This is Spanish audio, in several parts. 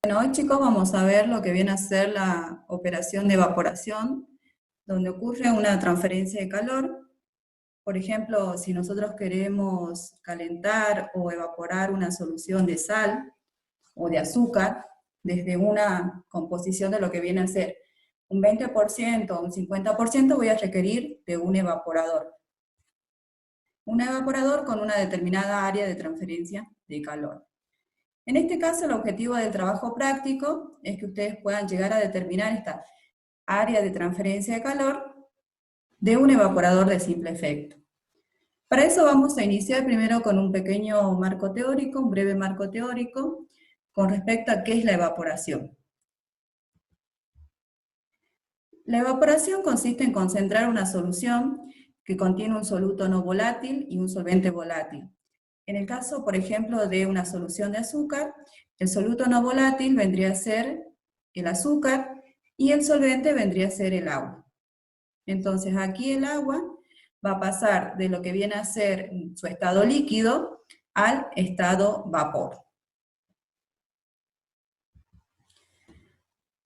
Bueno, hoy chicos vamos a ver lo que viene a ser la operación de evaporación, donde ocurre una transferencia de calor. Por ejemplo, si nosotros queremos calentar o evaporar una solución de sal o de azúcar, desde una composición de lo que viene a ser un 20% o un 50%, voy a requerir de un evaporador. Un evaporador con una determinada área de transferencia de calor. En este caso, el objetivo del trabajo práctico es que ustedes puedan llegar a determinar esta área de transferencia de calor de un evaporador de simple efecto. Para eso vamos a iniciar primero con un pequeño marco teórico, un breve marco teórico, con respecto a qué es la evaporación. La evaporación consiste en concentrar una solución que contiene un soluto no volátil y un solvente volátil. En el caso, por ejemplo, de una solución de azúcar, el soluto no volátil vendría a ser el azúcar y el solvente vendría a ser el agua. Entonces aquí el agua va a pasar de lo que viene a ser su estado líquido al estado vapor.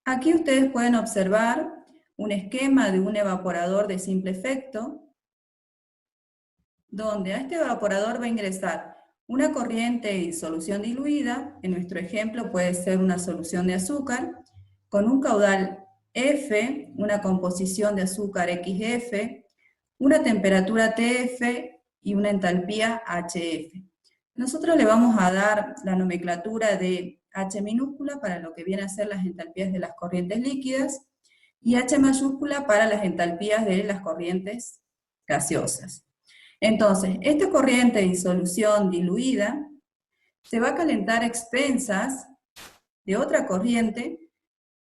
Aquí ustedes pueden observar un esquema de un evaporador de simple efecto, donde a este evaporador va a ingresar una corriente de solución diluida, en nuestro ejemplo puede ser una solución de azúcar, con un caudal F, una composición de azúcar XF, una temperatura TF y una entalpía HF. Nosotros le vamos a dar la nomenclatura de H minúscula para lo que viene a ser las entalpías de las corrientes líquidas y H mayúscula para las entalpías de las corrientes gaseosas. Entonces, esta corriente de disolución diluida se va a calentar a expensas de otra corriente,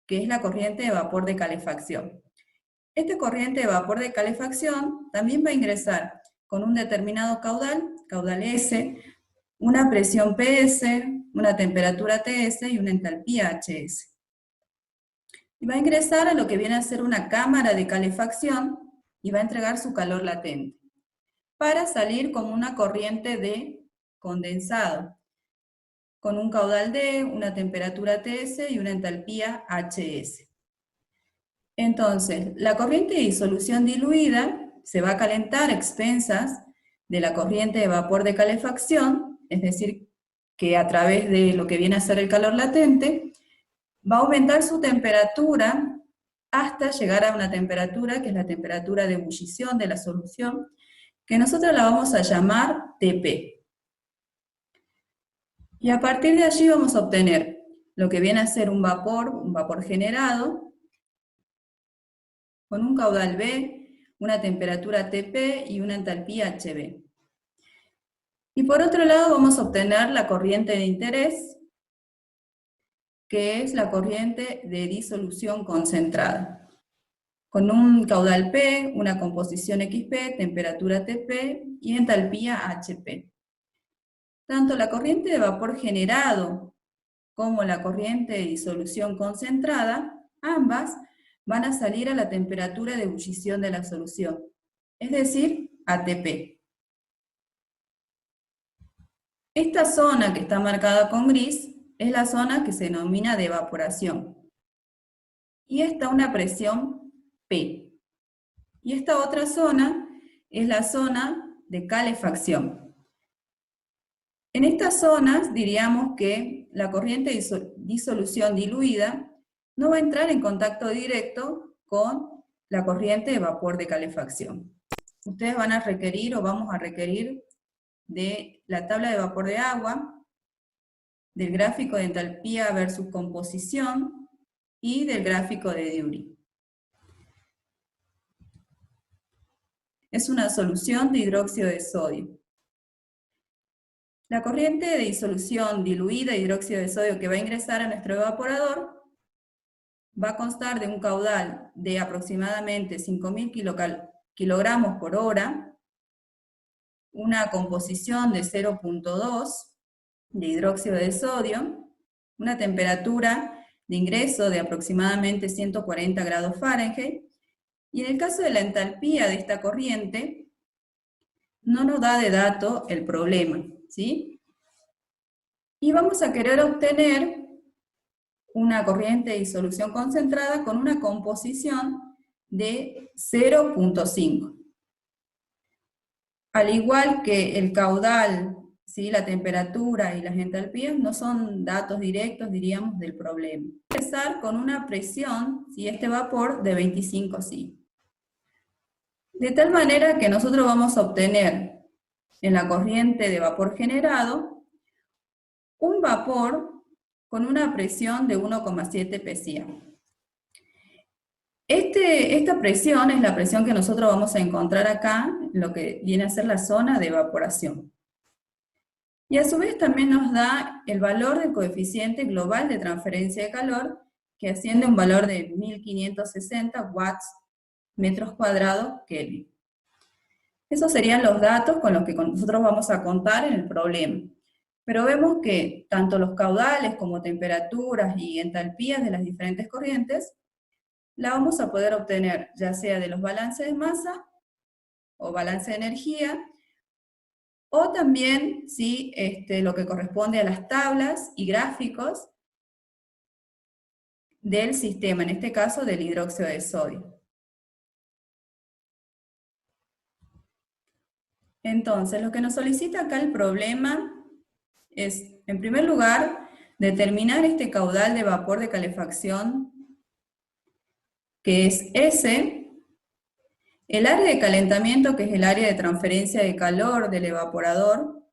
que es la corriente de vapor de calefacción. Esta corriente de vapor de calefacción también va a ingresar con un determinado caudal, caudal S, una presión PS, una temperatura TS y una entalpía HS. Y va a ingresar a lo que viene a ser una cámara de calefacción y va a entregar su calor latente, para salir como una corriente de condensado, con un caudal D, una temperatura TS y una entalpía HS. Entonces, la corriente de disolución diluida se va a calentar a expensas de la corriente de vapor de calefacción, es decir, que a través de lo que viene a ser el calor latente, va a aumentar su temperatura hasta llegar a una temperatura que es la temperatura de ebullición de la solución, que nosotros la vamos a llamar TP. Y a partir de allí vamos a obtener lo que viene a ser un vapor generado, con un caudal B, una temperatura TP y una entalpía HB. Y por otro lado vamos a obtener la corriente de interés, que es la corriente de disolución concentrada, con un caudal P, una composición XP, temperatura TP y entalpía HP. Tanto la corriente de vapor generado como la corriente de disolución concentrada, ambas van a salir a la temperatura de ebullición de la solución, es decir, ATP. Esta zona que está marcada con gris es la zona que se denomina de evaporación. Y está una presión P. Y esta otra zona es la zona de calefacción. En estas zonas diríamos que la corriente de disolución diluida no va a entrar en contacto directo con la corriente de vapor de calefacción. Ustedes van a requerir o vamos a requerir de la tabla de vapor de agua, del gráfico de entalpía versus composición y del gráfico de Diury. Es una solución de hidróxido de sodio. La corriente de disolución diluida de hidróxido de sodio que va a ingresar a nuestro evaporador va a constar de un caudal de aproximadamente 5.000 kilogramos por hora, una composición de 0,2 de hidróxido de sodio, una temperatura de ingreso de aproximadamente 140 grados Fahrenheit, y en el caso de la entalpía de esta corriente, no nos da de dato el problema, ¿sí? Y vamos a querer obtener una corriente de disolución concentrada con una composición de 0,5. Al igual que el caudal, ¿sí?, la temperatura y las entalpías no son datos directos, diríamos, del problema. Vamos a empezar con una presión, ¿sí?, este vapor de 25 psi. De tal manera que nosotros vamos a obtener en la corriente de vapor generado un vapor con una presión de 1,7 psi. Esta presión es la presión que nosotros vamos a encontrar acá, lo que viene a ser la zona de evaporación. Y a su vez también nos da el valor del coeficiente global de transferencia de calor, que asciende a un valor de 1560 watts metros cuadrados Kelvin. Esos serían los datos con los que nosotros vamos a contar en el problema. Pero vemos que tanto los caudales como temperaturas y entalpías de las diferentes corrientes la vamos a poder obtener ya sea de los balances de masa o balance de energía, o también ¿sí?, lo que corresponde a las tablas y gráficos del sistema, en este caso del hidróxido de sodio. Entonces, lo que nos solicita acá el problema es, en primer lugar, determinar este caudal de vapor de calefacción, que es S, el área de calentamiento, que es el área de transferencia de calor del evaporador,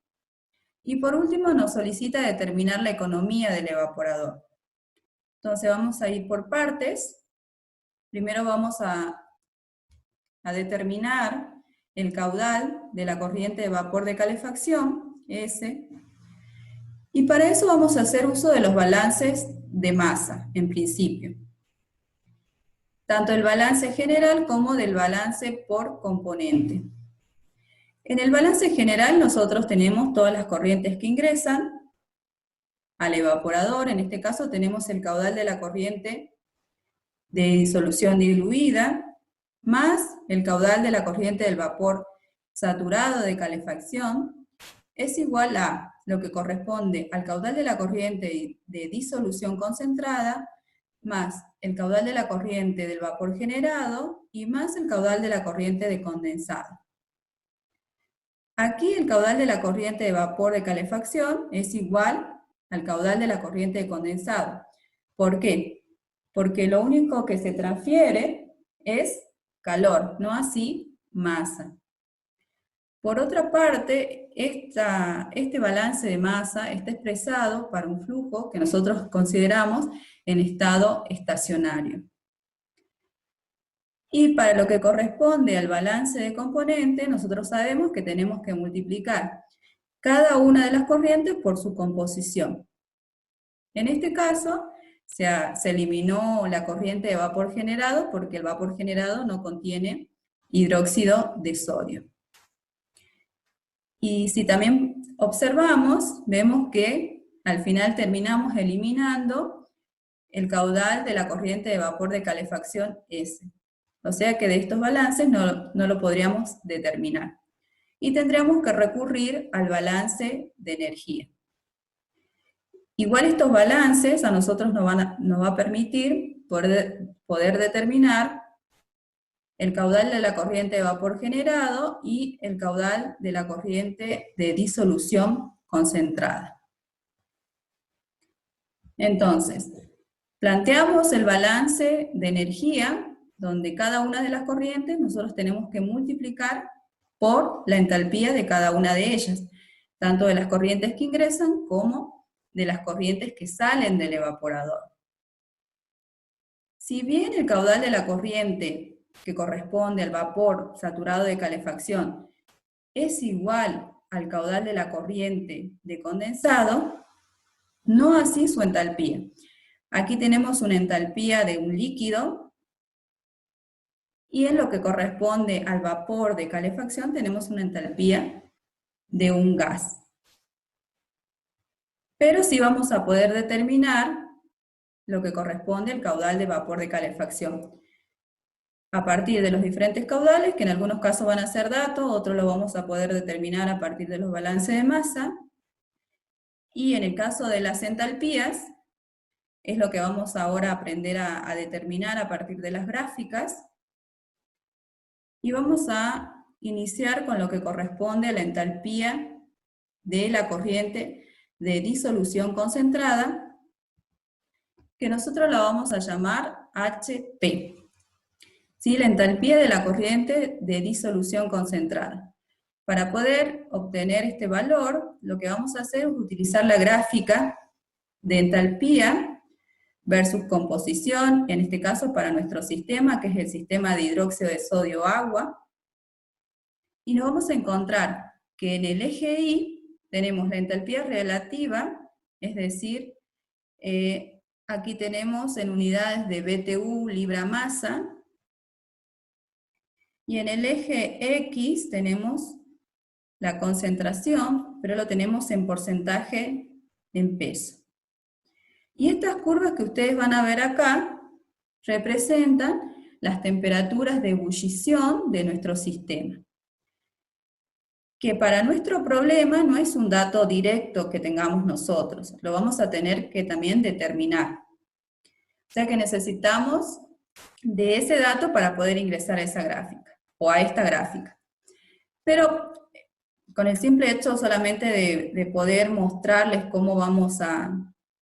y por último nos solicita determinar la economía del evaporador. Entonces vamos a ir por partes. Primero vamos a determinar el caudal de la corriente de vapor de calefacción, S, y para eso vamos a hacer uso de los balances de masa, en principio. Tanto el balance general como del balance por componente. En el balance general nosotros tenemos todas las corrientes que ingresan al evaporador. En este caso tenemos el caudal de la corriente de disolución diluida, más el caudal de la corriente del vapor saturado de calefacción, es igual a lo que corresponde al caudal de la corriente de disolución concentrada, más el caudal de la corriente del vapor generado, y más el caudal de la corriente de condensado. Aquí el caudal de la corriente de vapor de calefacción es igual al caudal de la corriente de condensado. ¿Por qué? Porque lo único que se transfiere es calor, no así masa. Por otra parte, este balance de masa está expresado para un flujo que nosotros consideramos en estado estacionario. Y para lo que corresponde al balance de componente, nosotros sabemos que tenemos que multiplicar cada una de las corrientes por su composición. En este caso, se eliminó la corriente de vapor generado porque el vapor generado no contiene hidróxido de sodio. Y si también observamos, vemos que al final terminamos eliminando el caudal de la corriente de vapor de calefacción S. O sea que de estos balances no lo podríamos determinar. Y tendríamos que recurrir al balance de energía. Igual estos balances a nosotros nos va a permitir poder determinar el caudal de la corriente de vapor generado y el caudal de la corriente de disolución concentrada. Entonces, planteamos el balance de energía, donde cada una de las corrientes nosotros tenemos que multiplicar por la entalpía de cada una de ellas, tanto de las corrientes que ingresan como de las corrientes que salen del evaporador. Si bien el caudal de la corriente que corresponde al vapor saturado de calefacción es igual al caudal de la corriente de condensado, no así su entalpía. Aquí tenemos una entalpía de un líquido, y en lo que corresponde al vapor de calefacción tenemos una entalpía de un gas. Pero sí vamos a poder determinar lo que corresponde al caudal de vapor de calefacción. A partir de los diferentes caudales, que en algunos casos van a ser datos, otros lo vamos a poder determinar a partir de los balances de masa. Y en el caso de las entalpías, es lo que vamos ahora a aprender a determinar a partir de las gráficas. Y vamos a iniciar con lo que corresponde a la entalpía de la corriente de disolución concentrada, que nosotros la vamos a llamar HP. ¿Sí? La entalpía de la corriente de disolución concentrada. Para poder obtener este valor, lo que vamos a hacer es utilizar la gráfica de entalpía versus composición, en este caso para nuestro sistema, que es el sistema de hidróxido de sodio-agua, y nos vamos a encontrar que en el eje Y tenemos la entalpía relativa, es decir, aquí tenemos en unidades de BTU libra-masa, y en el eje X tenemos la concentración, pero lo tenemos en porcentaje en peso. Y estas curvas que ustedes van a ver acá representan las temperaturas de ebullición de nuestro sistema. Que para nuestro problema no es un dato directo que tengamos nosotros, lo vamos a tener que también determinar. O sea que necesitamos de ese dato para poder ingresar a esa gráfica, o a esta gráfica. Pero con el simple hecho solamente de poder mostrarles cómo vamos a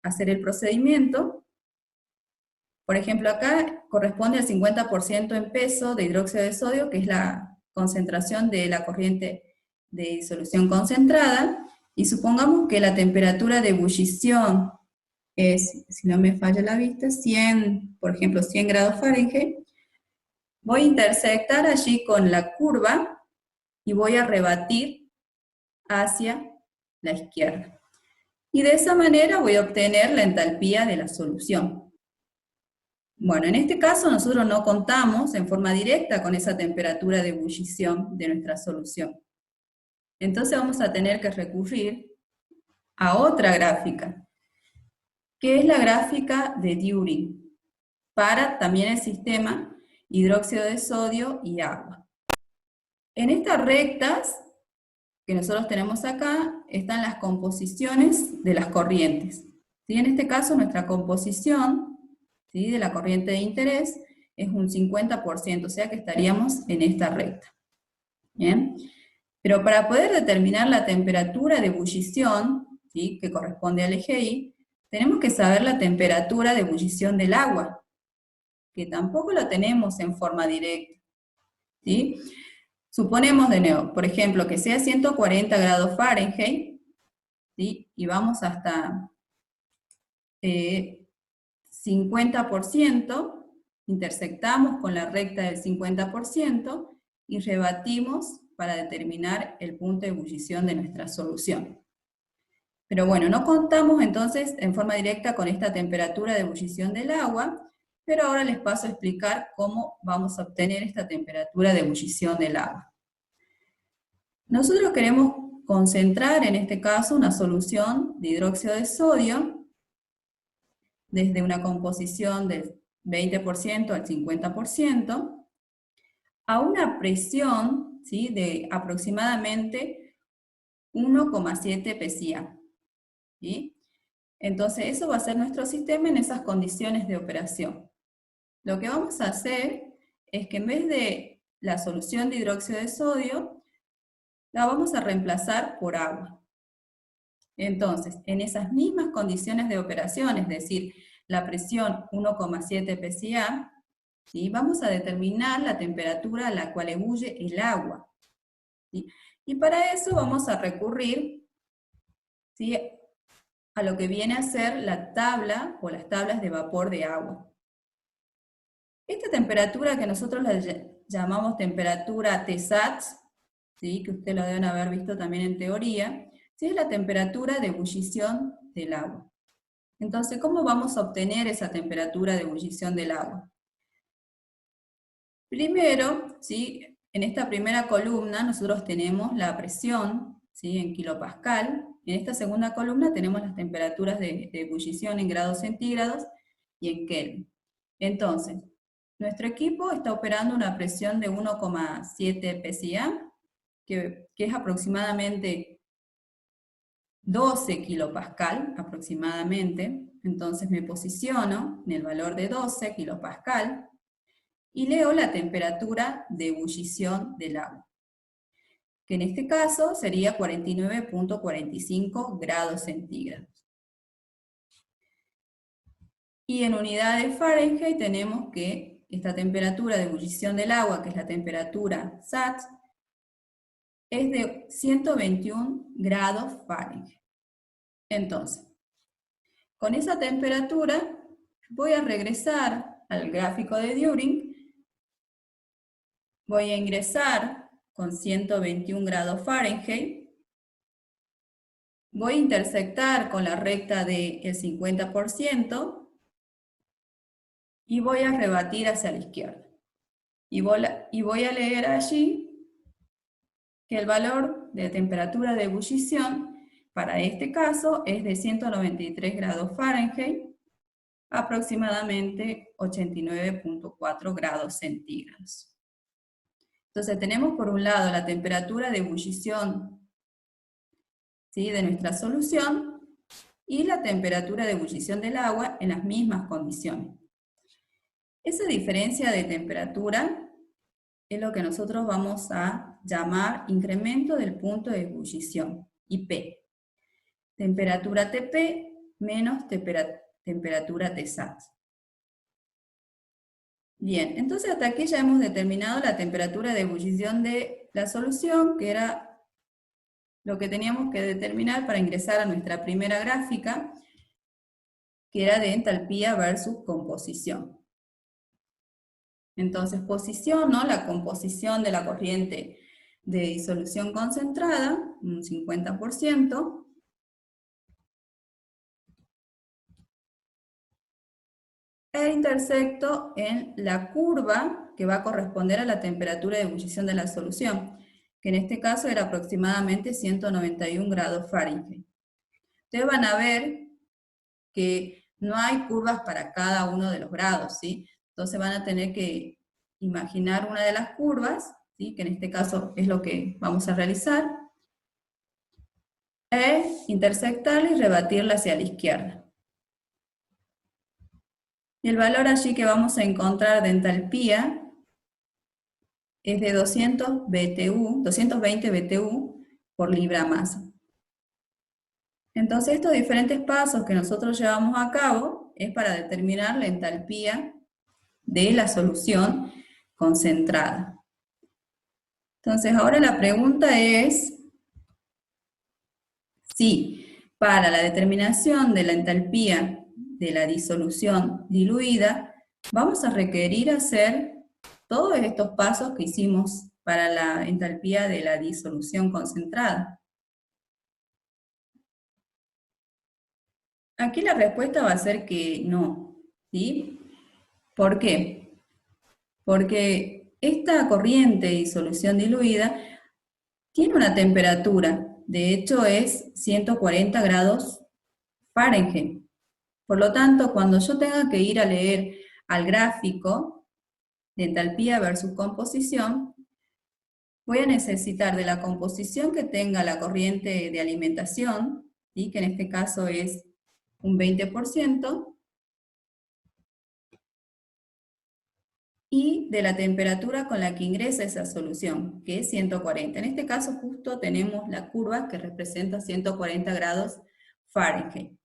hacer el procedimiento, por ejemplo acá corresponde al 50% en peso de hidróxido de sodio, que es la concentración de la corriente de disolución concentrada, y supongamos que la temperatura de ebullición es, si no me falla la vista, 100, por ejemplo, 100 grados Fahrenheit, voy a intersectar allí con la curva y voy a rebatir hacia la izquierda. Y de esa manera voy a obtener la entalpía de la solución. Bueno, en este caso nosotros no contamos en forma directa con esa temperatura de ebullición de nuestra solución. Entonces vamos a tener que recurrir a otra gráfica, que es la gráfica de During, para también el sistema hidróxido de sodio y agua. En estas rectas que nosotros tenemos acá, están las composiciones de las corrientes. ¿Sí? En este caso, nuestra composición, ¿sí?, de la corriente de interés es un 50%, o sea que estaríamos en esta recta. ¿Bien? Pero para poder determinar la temperatura de ebullición, ¿sí?, que corresponde al eje Y, tenemos que saber la temperatura de ebullición del agua, que tampoco lo tenemos en forma directa. ¿Sí? Suponemos de nuevo, por ejemplo, que sea 140 grados Fahrenheit, ¿sí?, y vamos hasta 50%, intersectamos con la recta del 50% y rebatimos para determinar el punto de ebullición de nuestra solución. Pero bueno, no contamos entonces en forma directa con esta temperatura de ebullición del agua, pero ahora les paso a explicar cómo vamos a obtener esta temperatura de ebullición del agua. Nosotros queremos concentrar, en este caso, una solución de hidróxido de sodio desde una composición del 20% al 50% a una presión, ¿sí?, de aproximadamente 1,7 psi. ¿Sí? Entonces eso va a ser nuestro sistema en esas condiciones de operación. Lo que vamos a hacer es que en vez de la solución de hidróxido de sodio, la vamos a reemplazar por agua. Entonces, en esas mismas condiciones de operación, es decir, la presión 1,7 psi, ¿sí?, vamos a determinar la temperatura a la cual ebulle el agua. ¿Sí? Y para eso vamos a recurrir, ¿sí?, a lo que viene a ser la tabla o las tablas de vapor de agua. Esta temperatura que nosotros la llamamos temperatura TSAT, ¿sí?, que ustedes lo deben haber visto también en teoría, ¿sí?, es la temperatura de ebullición del agua. Entonces, ¿cómo vamos a obtener esa temperatura de ebullición del agua? Primero, ¿sí?, en esta primera columna nosotros tenemos la presión, ¿sí?, en kilopascal. En esta segunda columna tenemos las temperaturas de ebullición en grados centígrados y en Kelvin. Entonces, nuestro equipo está operando una presión de 1,7 psi, que es aproximadamente 12 kilopascal aproximadamente. Entonces me posiciono en el valor de 12 kilopascal y leo la temperatura de ebullición del agua, que en este caso sería 49.45 grados centígrados. Y en unidades Fahrenheit tenemos que esta temperatura de ebullición del agua, que es la temperatura SAT, es de 121 grados Fahrenheit. Entonces, con esa temperatura voy a regresar al gráfico de During, voy a ingresar con 121 grados Fahrenheit, voy a intersectar con la recta del 50%, y voy a rebatir hacia la izquierda. Y voy a leer allí que el valor de temperatura de ebullición para este caso es de 193 grados Fahrenheit, aproximadamente 89.4 grados centígrados. Entonces tenemos por un lado la temperatura de ebullición, ¿sí?, de nuestra solución, y la temperatura de ebullición del agua en las mismas condiciones. Esa diferencia de temperatura es lo que nosotros vamos a llamar incremento del punto de ebullición, IP. Temperatura TP menos temperatura TSAT. Bien, entonces hasta aquí ya hemos determinado la temperatura de ebullición de la solución, que era lo que teníamos que determinar para ingresar a nuestra primera gráfica, que era de entalpía versus composición. Entonces posiciono la composición de la corriente de disolución concentrada, un 50%, e intersecto en la curva que va a corresponder a la temperatura de ebullición de la solución, que en este caso era aproximadamente 191 grados Fahrenheit. Ustedes van a ver que no hay curvas para cada uno de los grados, ¿sí? Entonces van a tener que imaginar una de las curvas, ¿sí?, que en este caso es lo que vamos a realizar, e intersectarla y rebatirla hacia la izquierda. Y el valor allí que vamos a encontrar de entalpía es de 220 BTU por libra masa. Entonces estos diferentes pasos que nosotros llevamos a cabo es para determinar la entalpía de la solución concentrada. Entonces ahora la pregunta es si para la determinación de la entalpía de la disolución diluida vamos a requerir hacer todos estos pasos que hicimos para la entalpía de la disolución concentrada. Aquí la respuesta va a ser que no, ¿sí? ¿Por qué? Porque esta corriente de disolución diluida tiene una temperatura, de hecho es 140 grados Fahrenheit. Por lo tanto, cuando yo tenga que ir a leer al gráfico de entalpía versus composición, voy a necesitar de la composición que tenga la corriente de alimentación, ¿sí?, que en este caso es un 20%, y de la temperatura con la que ingresa esa solución, que es 140. En este caso justo tenemos la curva que representa 140 grados Fahrenheit.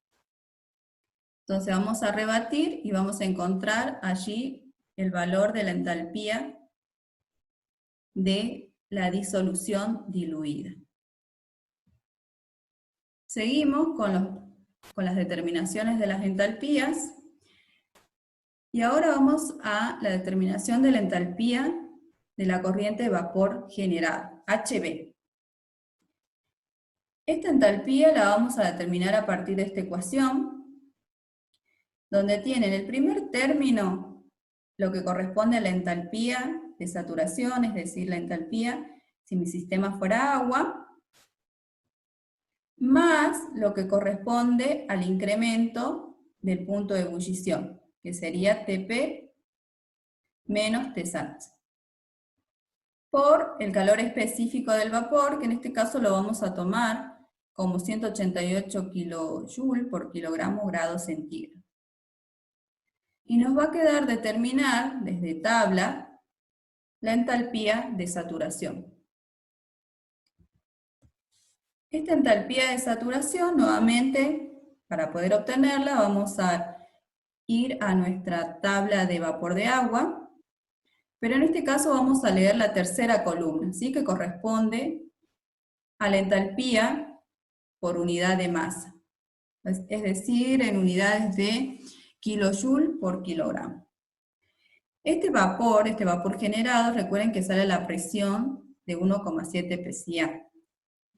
Entonces vamos a rebatir y vamos a encontrar allí el valor de la entalpía de la disolución diluida. Seguimos con las determinaciones de las entalpías. Y ahora vamos a la determinación de la entalpía de la corriente de vapor generada, HV. Esta entalpía la vamos a determinar a partir de esta ecuación, donde tiene en el primer término lo que corresponde a la entalpía de saturación, es decir, la entalpía si mi sistema fuera agua, más lo que corresponde al incremento del punto de ebullición, que sería TP menos Tsat, por el calor específico del vapor, que en este caso lo vamos a tomar como 188 kJ por kilogramo grado centígrado. Y nos va a quedar determinar, desde tabla, la entalpía de saturación. Esta entalpía de saturación, nuevamente, para poder obtenerla, vamos a ir a nuestra tabla de vapor de agua, pero en este caso vamos a leer la tercera columna, ¿sí? Que corresponde a la entalpía por unidad de masa, es decir, en unidades de kilojoule por kilogramo. Este vapor generado, recuerden que sale a la presión de 1,7 pSi.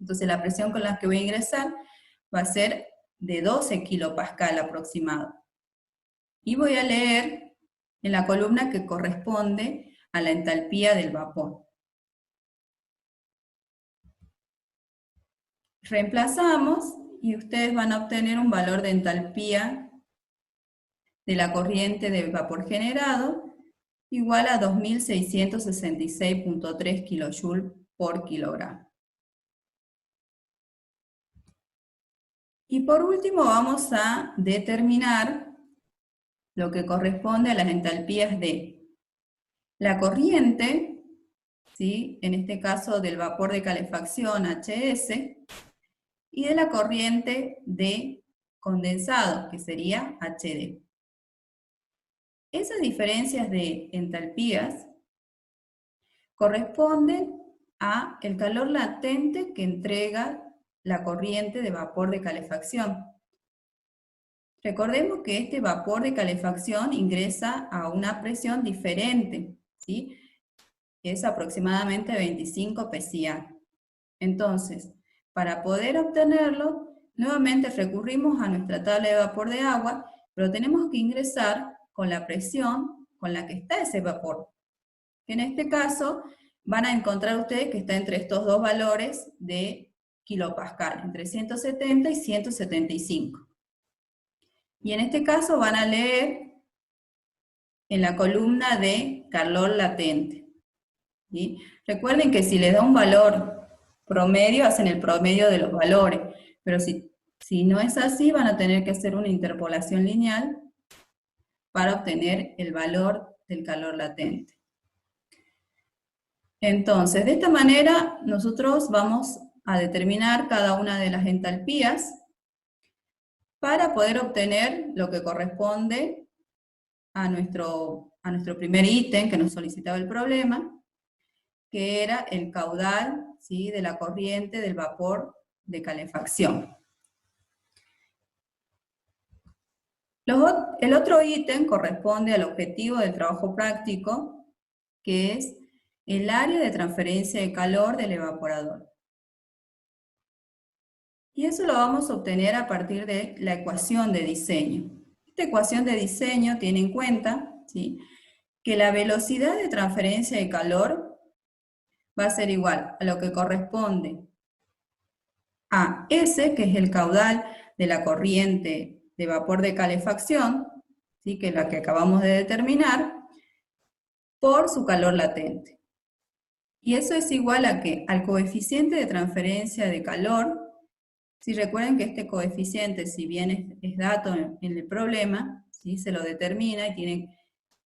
Entonces la presión con la que voy a ingresar va a ser de 12 kilopascal aproximado. Y voy a leer en la columna que corresponde a la entalpía del vapor. Reemplazamos y ustedes van a obtener un valor de entalpía de la corriente de vapor generado igual a 2666.3 kJ por kilogramo. Y por último vamos a determinar lo que corresponde a las entalpías de la corriente, ¿sí? En este caso del vapor de calefacción HS, y de la corriente de condensado, que sería HD. Esas diferencias de entalpías corresponden a el calor latente que entrega la corriente de vapor de calefacción. Recordemos que este vapor de calefacción ingresa a una presión diferente, ¿sí? Es aproximadamente 25 pSi. Entonces, para poder obtenerlo, nuevamente recurrimos a nuestra tabla de vapor de agua, pero tenemos que ingresar con la presión con la que está ese vapor. En este caso, van a encontrar ustedes que está entre estos dos valores de kilopascal, entre 170 y 175. Y en este caso van a leer en la columna de calor latente, ¿sí? Recuerden que si les da un valor promedio, hacen el promedio de los valores, pero si no es así, van a tener que hacer una interpolación lineal para obtener el valor del calor latente. Entonces, de esta manera, nosotros vamos a determinar cada una de las entalpías para poder obtener lo que corresponde a nuestro primer ítem que nos solicitaba el problema, que era el caudal, ¿sí? De la corriente del vapor de calefacción. El otro ítem corresponde al objetivo del trabajo práctico, que es el área de transferencia de calor del evaporador. Y eso lo vamos a obtener a partir de la ecuación de diseño. Esta ecuación de diseño tiene en cuenta, ¿sí?, que la velocidad de transferencia de calor va a ser igual a lo que corresponde a S, que es el caudal de la corriente de vapor de calefacción, ¿sí?, que es la que acabamos de determinar, por su calor latente. Y eso es igual a ¿qué? Al coeficiente de transferencia de calor. Si recuerden que este coeficiente, si bien es dato en el problema, ¿sí?, se lo determina y tienen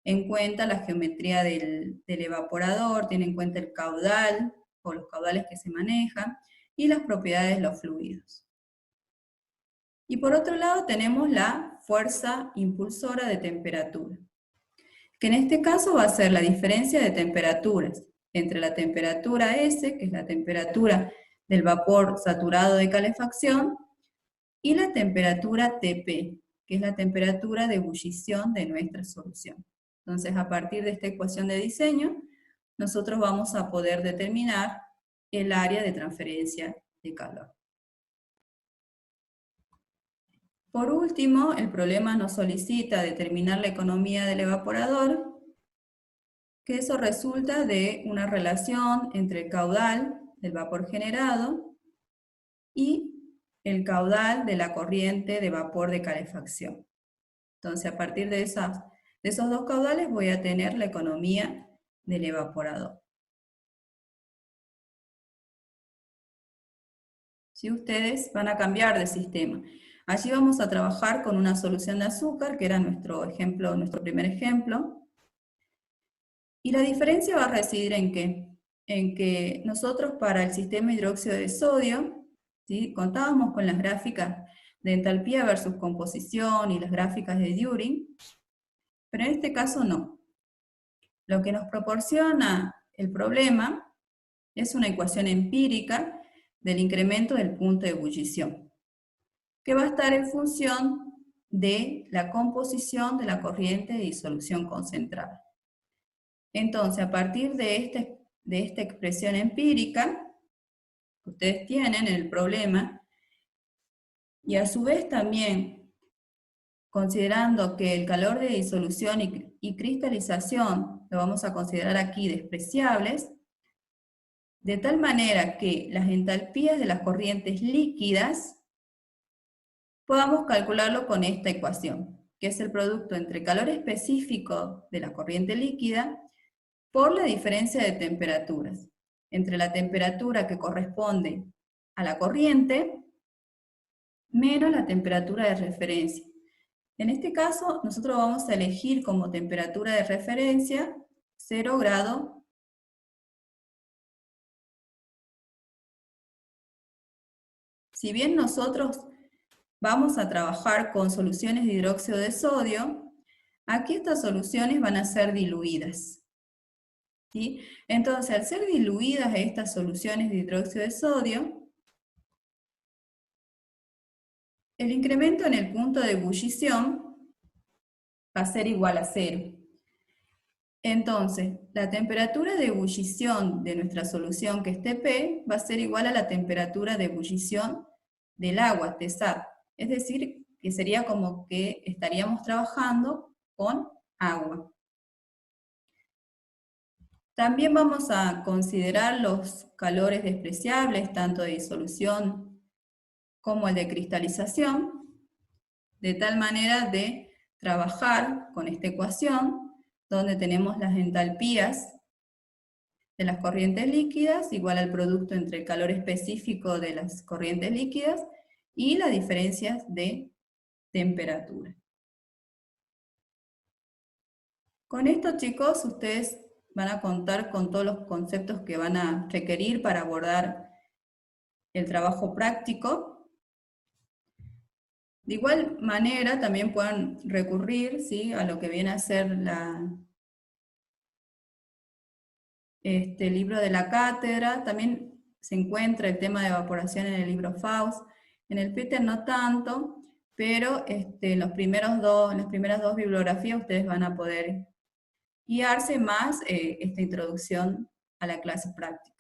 en cuenta la geometría del evaporador, tiene en cuenta el caudal, o los caudales que se manejan, y las propiedades de los fluidos. Y por otro lado tenemos la fuerza impulsora de temperatura, que en este caso va a ser la diferencia de temperaturas entre la temperatura S, que es la temperatura del vapor saturado de calefacción, y la temperatura TP, que es la temperatura de ebullición de nuestra solución. Entonces, a partir de esta ecuación de diseño, nosotros vamos a poder determinar el área de transferencia de calor. Por último, el problema nos solicita determinar la economía del evaporador, que eso resulta de una relación entre el caudal del vapor generado y el caudal de la corriente de vapor de calefacción. Entonces, a partir de esos dos caudales voy a tener la economía del evaporador. Si ustedes van a cambiar de sistema. Allí vamos a trabajar con una solución de azúcar, que era nuestro ejemplo, nuestro primer ejemplo. Y la diferencia va a residir en qué? En que nosotros para el sistema hidróxido de sodio, ¿sí?, contábamos con las gráficas de entalpía versus composición y las gráficas de During, pero en este caso no. Lo que nos proporciona el problema es una ecuación empírica del incremento del punto de ebullición, que va a estar en función de la composición de la corriente de disolución concentrada. Entonces, a partir de esta expresión empírica que ustedes tienen en el problema, y a su vez también considerando que el calor de disolución y cristalización lo vamos a considerar aquí despreciables, de tal manera que las entalpías de las corrientes líquidas podamos calcularlo con esta ecuación, que es el producto entre calor específico de la corriente líquida por la diferencia de temperaturas, entre la temperatura que corresponde a la corriente menos la temperatura de referencia. En este caso, nosotros vamos a elegir como temperatura de referencia 0 grados. Si bien nosotros vamos a trabajar con soluciones de hidróxido de sodio, aquí estas soluciones van a ser diluidas, ¿sí? Entonces, al ser diluidas estas soluciones de hidróxido de sodio, el incremento en el punto de ebullición va a ser igual a 0. Entonces, la temperatura de ebullición de nuestra solución, que es Tp, va a ser igual a la temperatura de ebullición del agua, Tsat. Es decir, que sería como que estaríamos trabajando con agua. También vamos a considerar los calores despreciables, tanto de disolución como el de cristalización, de tal manera de trabajar con esta ecuación, donde tenemos las entalpías de las corrientes líquidas igual al producto entre el calor específico de las corrientes líquidas y las diferencias de temperatura. Con esto, chicos, ustedes van a contar con todos los conceptos que van a requerir para abordar el trabajo práctico. De igual manera, también pueden recurrir, ¿sí?, a lo que viene a ser el libro de la cátedra. También se encuentra el tema de evaporación en el libro Faust. En el Peter no tanto, pero en las primeras dos bibliografías ustedes van a poder guiarse más esta introducción a la clase práctica.